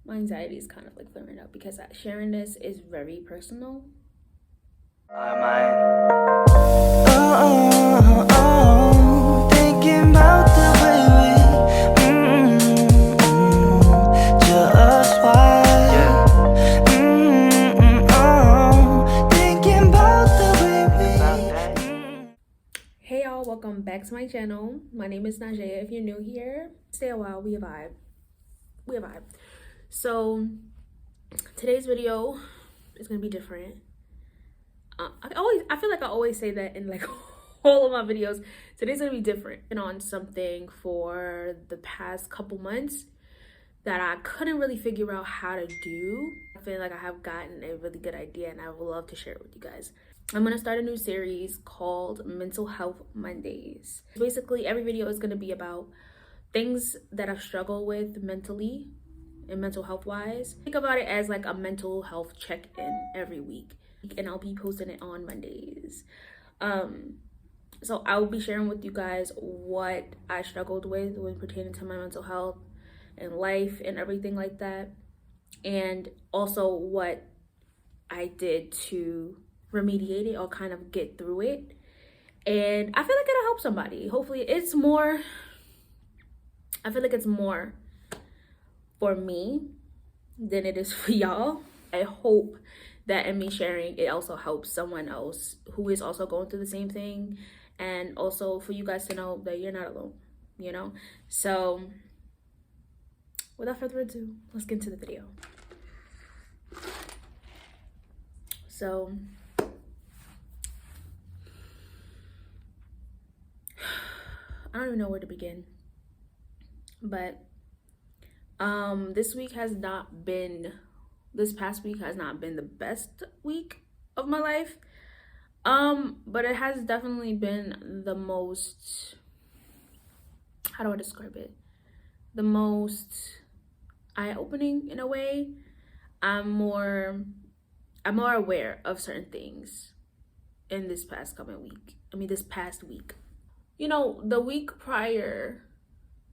My anxiety is kind of like flaring up because sharing this is very personal. Thinking about the way just why. Thinking about the way Hey y'all, welcome back to my channel. My name is Nazhayaa. If you're new here, stay a while. We a vibe. So today's video is gonna be different. I feel like I always say that in like all of my videos. Today's gonna be different. Been on something for the past couple months that I couldn't really figure out how to do. I feel like I have gotten a really good idea and I would love to share it with you guys. I'm gonna start a new series called Mental Health Mondays. Basically, every video is gonna be about things that I've struggled with mentally and mental health wise. Think about it as like a mental health check-in every week, and I'll be posting it on Mondays. So I will be sharing with you guys what I struggled with when pertaining to my mental health and life and everything like that, and also what I did to remediate it or kind of get through it. And I feel like it'll help somebody. Hopefully it's more, I feel like it's more for me than it is for y'all. I hope that in me sharing it also helps someone else who is also going through the same thing, and also for you guys to know that you're not alone, you know? So without further ado, let's get into the video. So I don't even know where to begin, but this past week has not been the best week of my life, but it has definitely been the most, how do I describe it, the most eye-opening in a way. I'm more aware of certain things in this past week. You know, the week prior,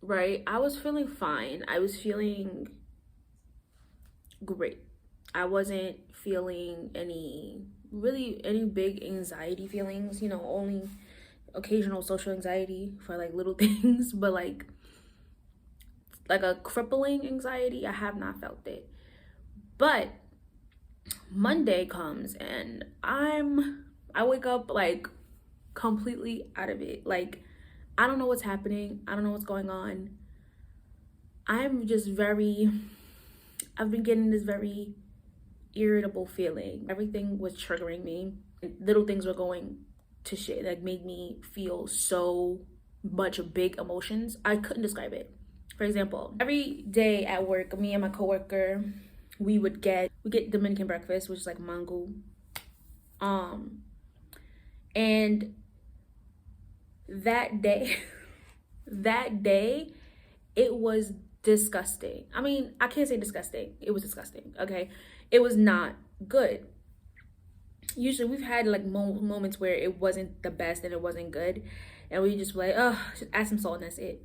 right, I was feeling fine. I was feeling great. I wasn't feeling any big anxiety feelings, you know, only occasional social anxiety for like little things, but like a crippling anxiety, I have not felt it. But Monday comes and I wake up like completely out of it. Like, I don't know what's happening. I don't know what's going on. I've been getting this very irritable feeling. Everything was triggering me. Little things were going to shit that made me feel so much big emotions. I couldn't describe it. For example, every day at work, me and my coworker, we get Dominican breakfast, which is like mango. And that day, it was disgusting. I mean, I can't say disgusting. It was disgusting, okay? It was not good. Usually we've had like moments where it wasn't the best and it wasn't good, and we just like, oh, just add some salt and that's it.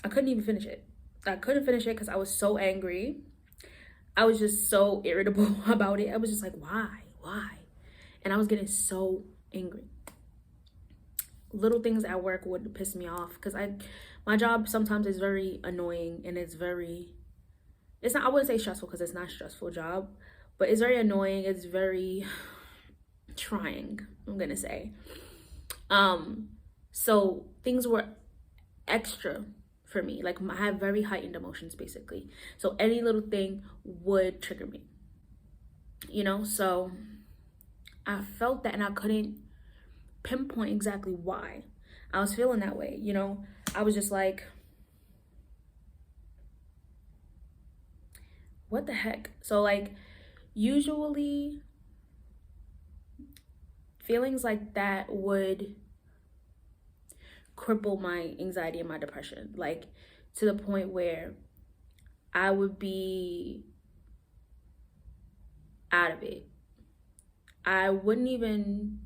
I couldn't even finish it. I couldn't finish it because I was so angry. I was just so irritable about it. I was just like, why? And I was getting so angry. Little things at work would piss me off because my job sometimes is very annoying, and it's not, I wouldn't say stressful because it's not a stressful job, but it's very annoying. It's very trying, I'm gonna say. So things were extra for me. Like, I have very heightened emotions basically. So any little thing would trigger me, you know? So I felt that and I couldn't pinpoint exactly why I was feeling that way, you know? I was just like, what the heck? So like, usually feelings like that would cripple my anxiety and my depression, like to the point where I would be out of it. I wouldn't even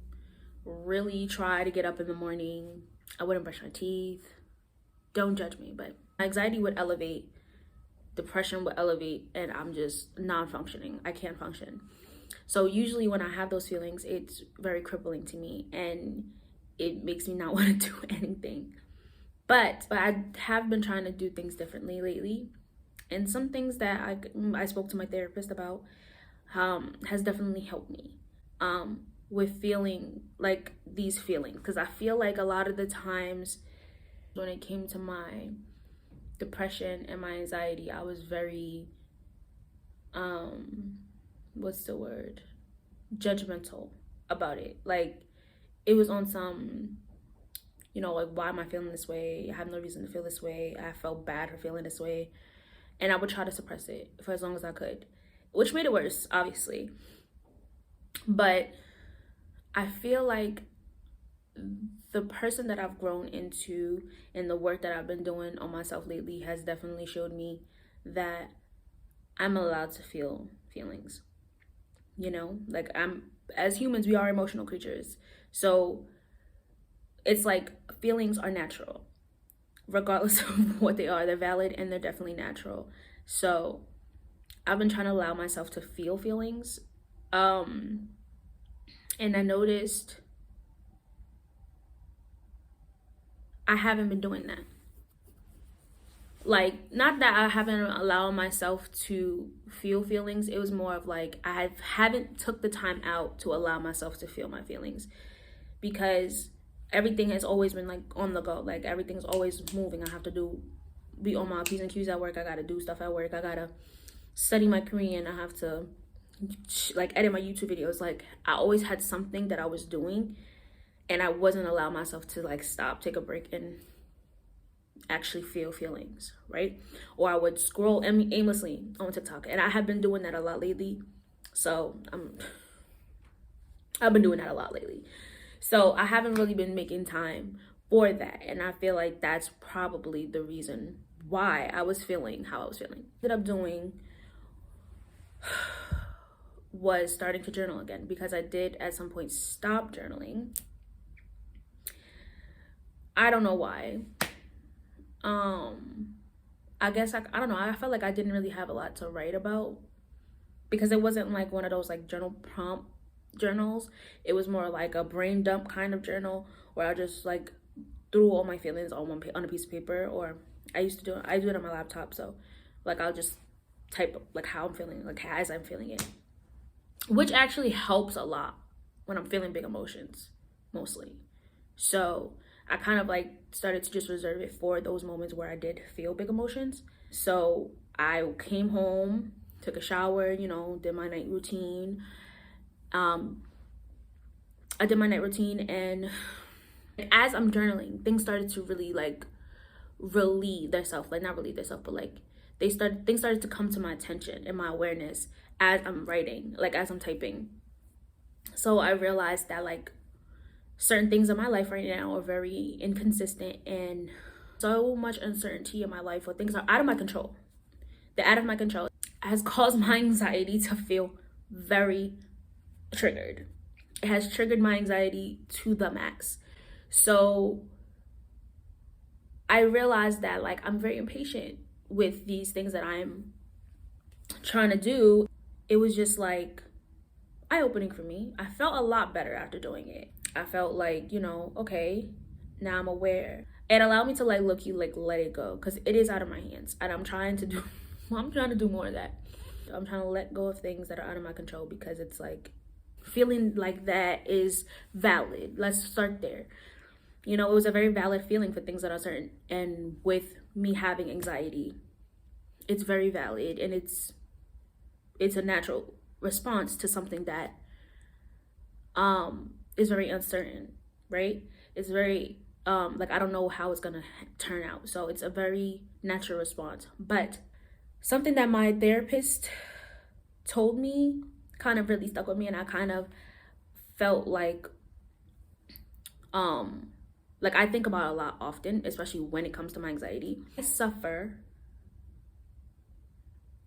really try to get up in the morning. I wouldn't brush my teeth. Don't judge me, but my anxiety would elevate depression will elevate and I'm just non-functioning. I can't function. So usually when I have those feelings, it's very crippling to me and it makes me not want to do anything. But I have been trying to do things differently lately. And some things that I spoke to my therapist about has definitely helped me with feeling like these feelings. Because I feel like a lot of the times when it came to my depression and my anxiety, I was very, what's the word? Judgmental about it. Like, it was on some, you know, like, why am I feeling this way? I have no reason to feel this way. I felt bad for feeling this way. And I would try to suppress it for as long as I could, which made it worse, obviously. But I feel like the person that I've grown into and the work that I've been doing on myself lately has definitely showed me that I'm allowed to feel feelings. You know, like, as humans, we are emotional creatures. So it's like feelings are natural. Regardless of what they are, they're valid and they're definitely natural. So I've been trying to allow myself to feel feelings. And I noticed I haven't been doing that. Like, not that I haven't allowed myself to feel feelings. It was more of like I haven't took the time out to allow myself to feel my feelings, because everything has always been like on the go. Like, everything's always moving. I have to be on my P's and Q's at work. I gotta do stuff at work. I gotta study my Korean. I have to like edit my YouTube videos. Like, I always had something that I was doing, and I wasn't allowing myself to like stop, take a break, and actually feel feelings, right? Or I would scroll aimlessly on TikTok, and I have been doing that a lot lately. So I've been doing that a lot lately. So I haven't really been making time for that. And I feel like that's probably the reason why I was feeling how I was feeling. What I ended up doing was starting to journal again, because I did at some point stop journaling. I don't know why. I guess I don't know. I felt like I didn't really have a lot to write about, because it wasn't like one of those like journal prompt journals. It was more like a brain dump kind of journal, where I just like threw all my feelings on a piece of paper. Or I do it on my laptop. So like, I'll just type like how I'm feeling, like as I'm feeling it, which actually helps a lot when I'm feeling big emotions, mostly. So I kind of like started to just reserve it for those moments where I did feel big emotions. So I came home, took a shower, you know, did my night routine. I did my night routine, and as I'm journaling, things started to really like relieve themselves. Like, not relieve themselves, but like things started to come to my attention and my awareness as I'm writing, like as I'm typing. So I realized that like certain things in my life right now are very inconsistent, and so much uncertainty in my life where things are out of my control. They're out of my control has caused my anxiety to feel very triggered. It has triggered my anxiety to the max. So I realized that like I'm very impatient with these things that I'm trying to do. It was just like eye-opening for me. I felt a lot better after doing it. I felt like, you know, okay, now I'm aware. It allowed me to like look, you like let it go, because it is out of my hands, and I'm trying to do more of that. I'm trying to let go of things that are out of my control, because it's like feeling like that is valid. Let's start there. You know, it was a very valid feeling for things that are certain, and with me having anxiety, it's very valid, and it's a natural response to something that is very uncertain, right? It's very like, I don't know how it's gonna turn out. So it's a very natural response. But something that my therapist told me kind of really stuck with me, and I kind of felt like I think about it a lot often, especially when it comes to my anxiety. I suffer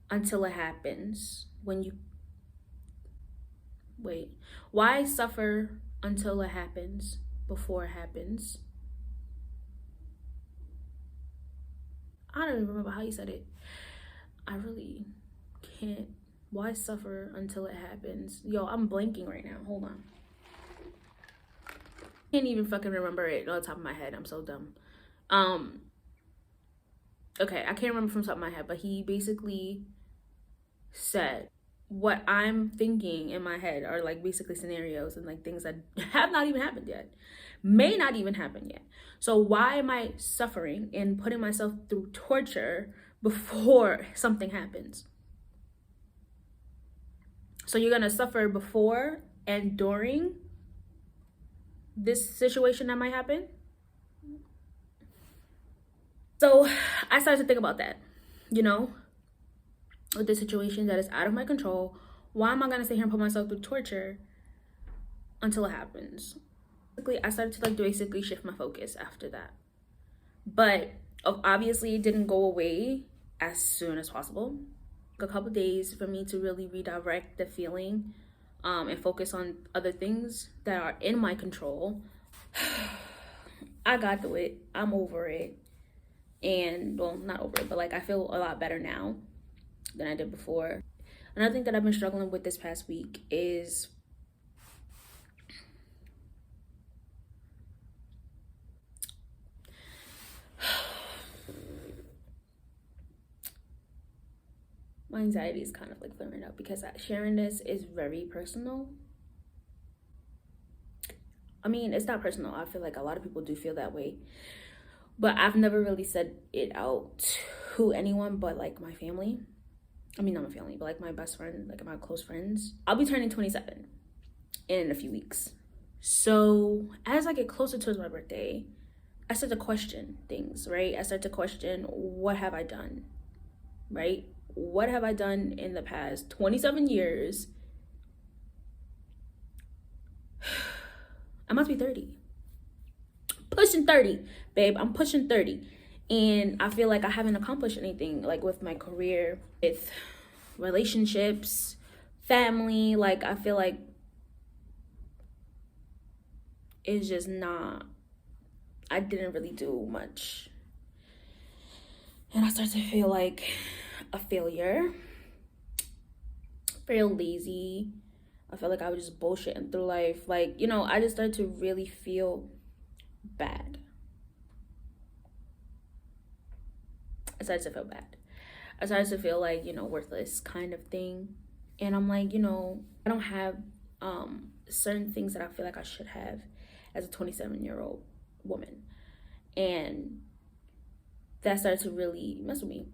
until it happens. Why suffer until it happens before it happens? I don't even remember how you said it. I really can't. Why suffer until it happens? Yo, I'm blanking right now. Hold on. Can't even fucking remember it on the top of my head. I'm so dumb. Okay, I can't remember from the top of my head, but he basically said what I'm thinking in my head are like basically scenarios and like things that have not even happened yet, may not even happen yet. So why am I suffering and putting myself through torture before something happens? So you're gonna suffer before and during this situation that might happen? So I started to think about that, you know, with this situation that is out of my control. Why am I gonna sit here and put myself through torture until it happens? Basically, I started to like basically shift my focus after that. But obviously it didn't go away as soon as possible. A couple days for me to really redirect the feeling and focus on other things that are in my control. I got through it. I'm over it. And well, not over it, but like I feel a lot better now than I did before. Another thing that I've been struggling with this past week is my anxiety is kind of like flaring up because sharing this is very personal. I mean, it's not personal. I feel like a lot of people do feel that way. But I've never really said it out to anyone but like my family. I mean, not my family, but like my best friend, like my close friends. I'll be turning 27 in a few weeks. So as I get closer towards my birthday, I start to question things, right? I start to question, what have I done, right? What have I done in the past 27 years? I must be 30. Pushing 30, babe. I'm pushing 30. And I feel like I haven't accomplished anything, like with my career, with relationships, family. Like, I feel like it's just not, I didn't really do much. And I start to feel like a failure, feel lazy. I feel like I was just bullshitting through life. Like, you know, I just started to really feel bad. I started to feel bad. I started to feel like, you know, worthless kind of thing. And I'm like, you know, I don't have certain things that I feel like I should have as a 27-year-old woman. And that started to really mess with me.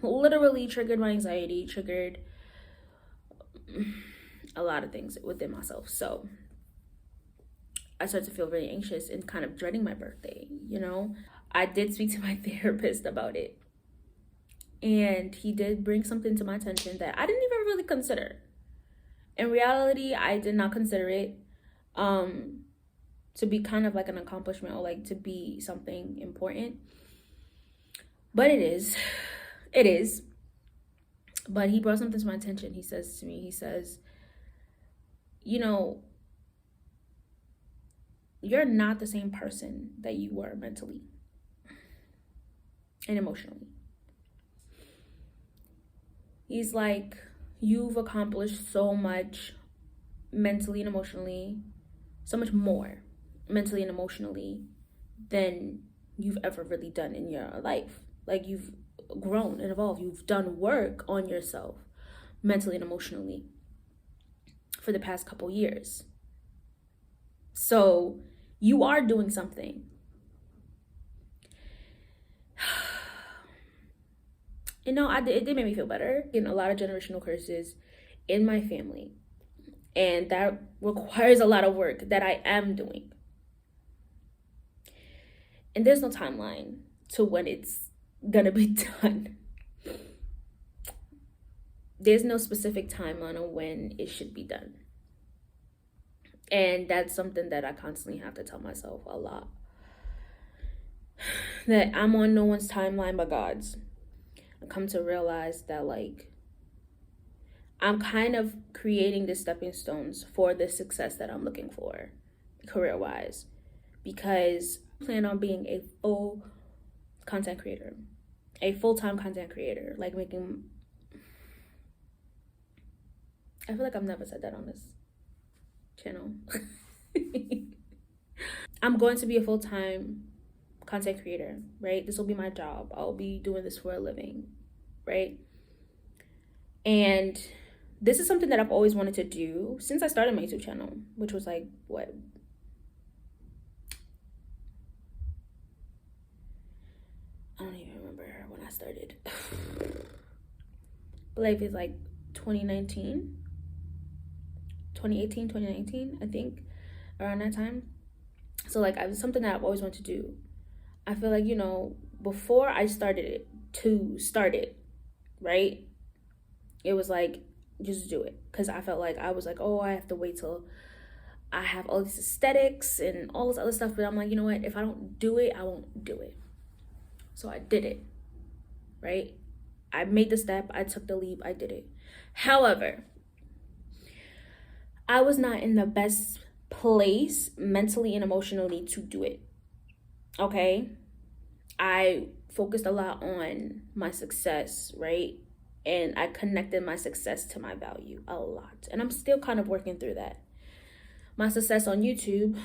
Literally triggered my anxiety, triggered a lot of things within myself. So I started to feel very anxious and kind of dreading my birthday, you know? I did speak to my therapist about it. And he did bring something to my attention that I didn't even really consider. In reality, I did not consider it to be kind of like an accomplishment or like to be something important. But it is. It is. But he brought something to my attention. He says to me, he says, you know, you're not the same person that you were mentally and emotionally. He's like, you've accomplished so much mentally and emotionally, so much more mentally and emotionally than you've ever really done in your life. Like, you've grown and evolved. You've done work on yourself mentally and emotionally for the past couple years. So you are doing something. You know, it did make me feel better. You know, a lot of generational curses in my family. And that requires a lot of work that I am doing. And there's no timeline to when it's gonna be done. There's no specific timeline on when it should be done. And that's something that I constantly have to tell myself a lot. That I'm on no one's timeline but God's. I come to realize that, like, I'm kind of creating the stepping stones for the success that I'm looking for, career-wise. Because I plan on being a full content creator. a full-time content creator, like making, I feel like I've never said that on this channel. I'm going to be a full-time content creator, right? This will be my job. I'll be doing this for a living, right? And this is something that I've always wanted to do since I started my YouTube channel, which was like, what? I don't even remember when I started. I believe it's like 2019, 2019, I think, around that time. So like, it was something that I've always wanted to do. I feel like, you know, before I started it, right? It was like, just do it. Because I felt like, I was like, oh, I have to wait till I have all these aesthetics and all this other stuff. But I'm like, you know what? If I don't do it, I won't do it. So I did it, right? I made the step. I took the leap. I did it. However, I was not in the best place mentally and emotionally to do it. Okay? I focused a lot on my success, right? And I connected my success to my value a lot. And I'm still kind of working through that. My success on YouTube,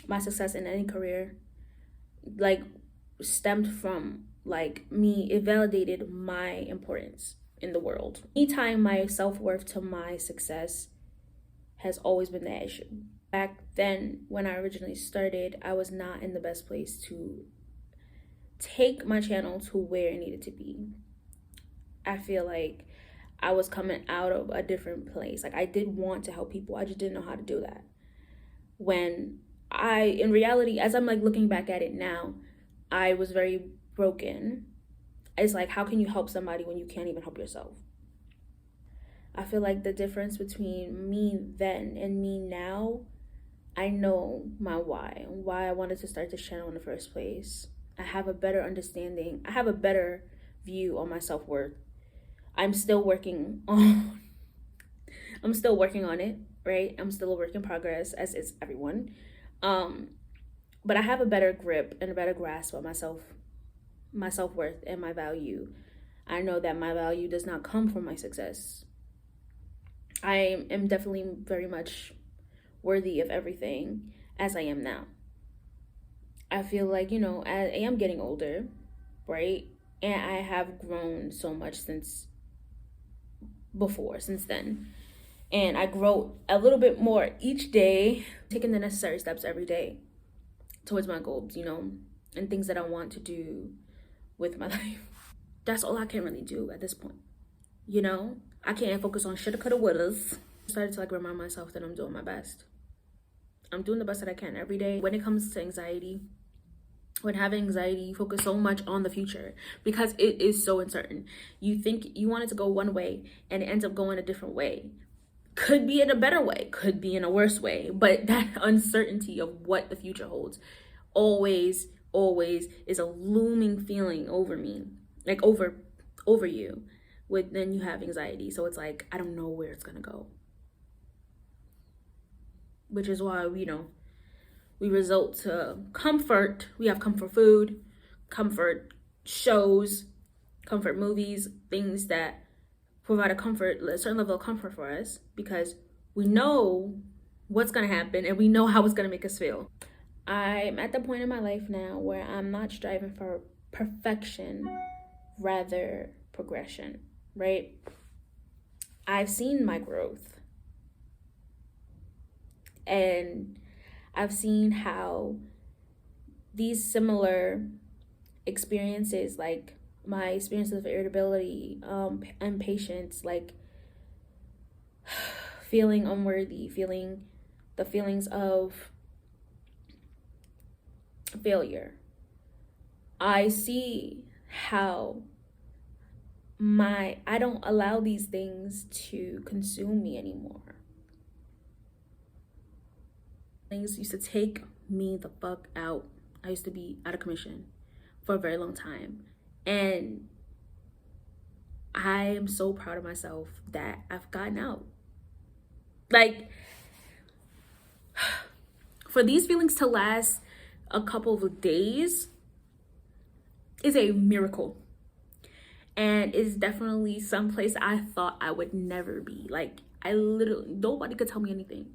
my success in any career, like, stemmed from, like, me. It validated my importance in the world. Anytime my self-worth to my success has always been the issue. Back then, when I originally started, I was not in the best place to take my channel to where it needed to be. I feel like I was coming out of a different place. Like, I did want to help people. I just didn't know how to do that. When in reality, as I'm like looking back at it now, I was very broken. It's like, how can you help somebody when you can't even help yourself? I feel like the difference between me then and me now, I know my why I wanted to start this channel in the first place. I have a better understanding. I have a better view on my self-worth. I'm still working on it, right? I'm still a work in progress, as is everyone. But I have a better grip and a better grasp on myself, my self-worth and my value. I know that my value does not come from my success. I am definitely very much worthy of everything as I am now. I feel like, you know, I am getting older, right? And I have grown so much since then. And I grow a little bit more each day, taking the necessary steps every day towards my goals, you know, and things that I want to do with my life. That's all I can really do at this point, you know? I can't focus on shoulda, coulda, wouldas. I started to like remind myself that I'm doing my best. I'm doing the best that I can every day. When it comes to anxiety, when having anxiety, you focus so much on the future because it is so uncertain. You think you want it to go one way and it ends up going a different way. Could be in a better way, could be in a worse way, but that uncertainty of what the future holds always is a looming feeling over me, like over you. Then you have anxiety, so it's like, I don't know where it's gonna go, which is why, you know, we resort to comfort. We have comfort food, comfort shows, comfort movies, things that provide a certain level of comfort for us because we know what's gonna happen and we know how it's gonna make us feel. I'm at the point in my life now where I'm not striving for perfection, rather progression, right? I've seen my growth and I've seen how these similar experiences, like my experiences of irritability, impatience, like feeling unworthy, feeling the feelings of failure. I see how I don't allow these things to consume me anymore. Things used to take me the fuck out. I used to be out of commission for a very long time. And I am so proud of myself that I've gotten out. Like, for these feelings to last a couple of days, is a miracle. And it's definitely someplace I thought I would never be. Like, I literally, nobody could tell me anything.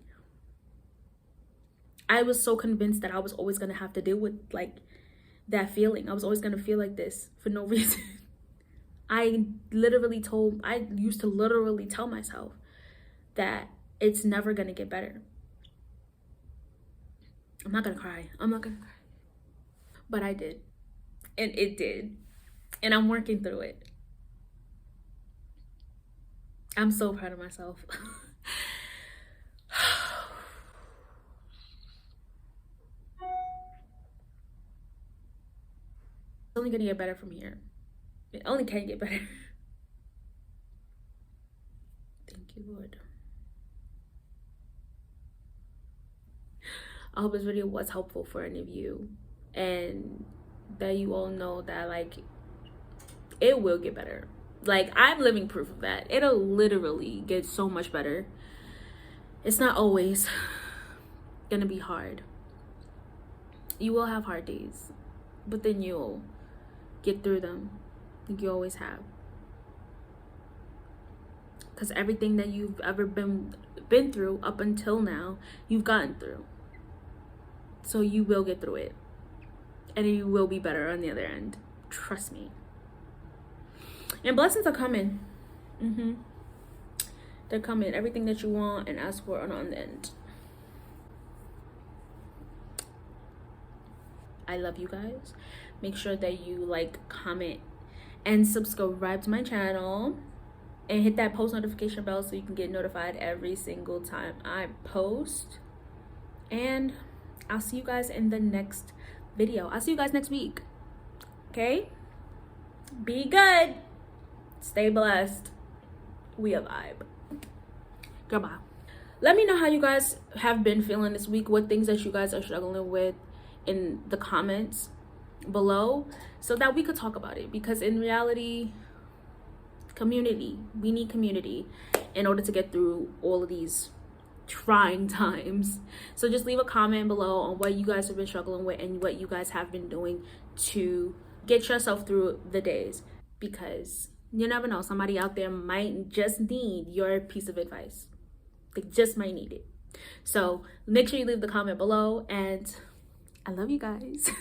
I was so convinced that I was always going to have to deal with, like, that feeling. I was always going to feel like this for no reason. I used to literally tell myself that it's never going to get better. I'm not going to cry. But I did. And it did. And I'm working through it. I'm so proud of myself. It's only gonna get better from here. It only can get better. Thank you, Lord. I hope this video was helpful for any of you, and that you all know that, like, it will get better. Like, I'm living proof of that. It'll literally get so much better. It's not always gonna be hard. You will have hard days, but then you'll get through them like you always have. Because everything that you've ever been through up until now, you've gotten through. So you will get through it. And you will be better on the other end. Trust me. And blessings are coming. They're coming. Everything that you want and ask for on the end. I love you guys. Make sure that you like, comment, and subscribe to my channel. And hit that post notification bell so you can get notified every single time I post. And I'll see you guys in the next video. I'll see you guys next week. Okay? Be good. Stay blessed. We a vibe. Goodbye. Let me know how you guys have been feeling this week. What things that you guys are struggling with in the comments below, so that we could talk about it. Because in reality, community. We need community in order to get through all of these trying times. So just leave a comment below on what you guys have been struggling with and what you guys have been doing to get yourself through the days, because you never know, somebody out there might just need your piece of advice. They just might need it. So make sure you leave the comment below, and I love you guys.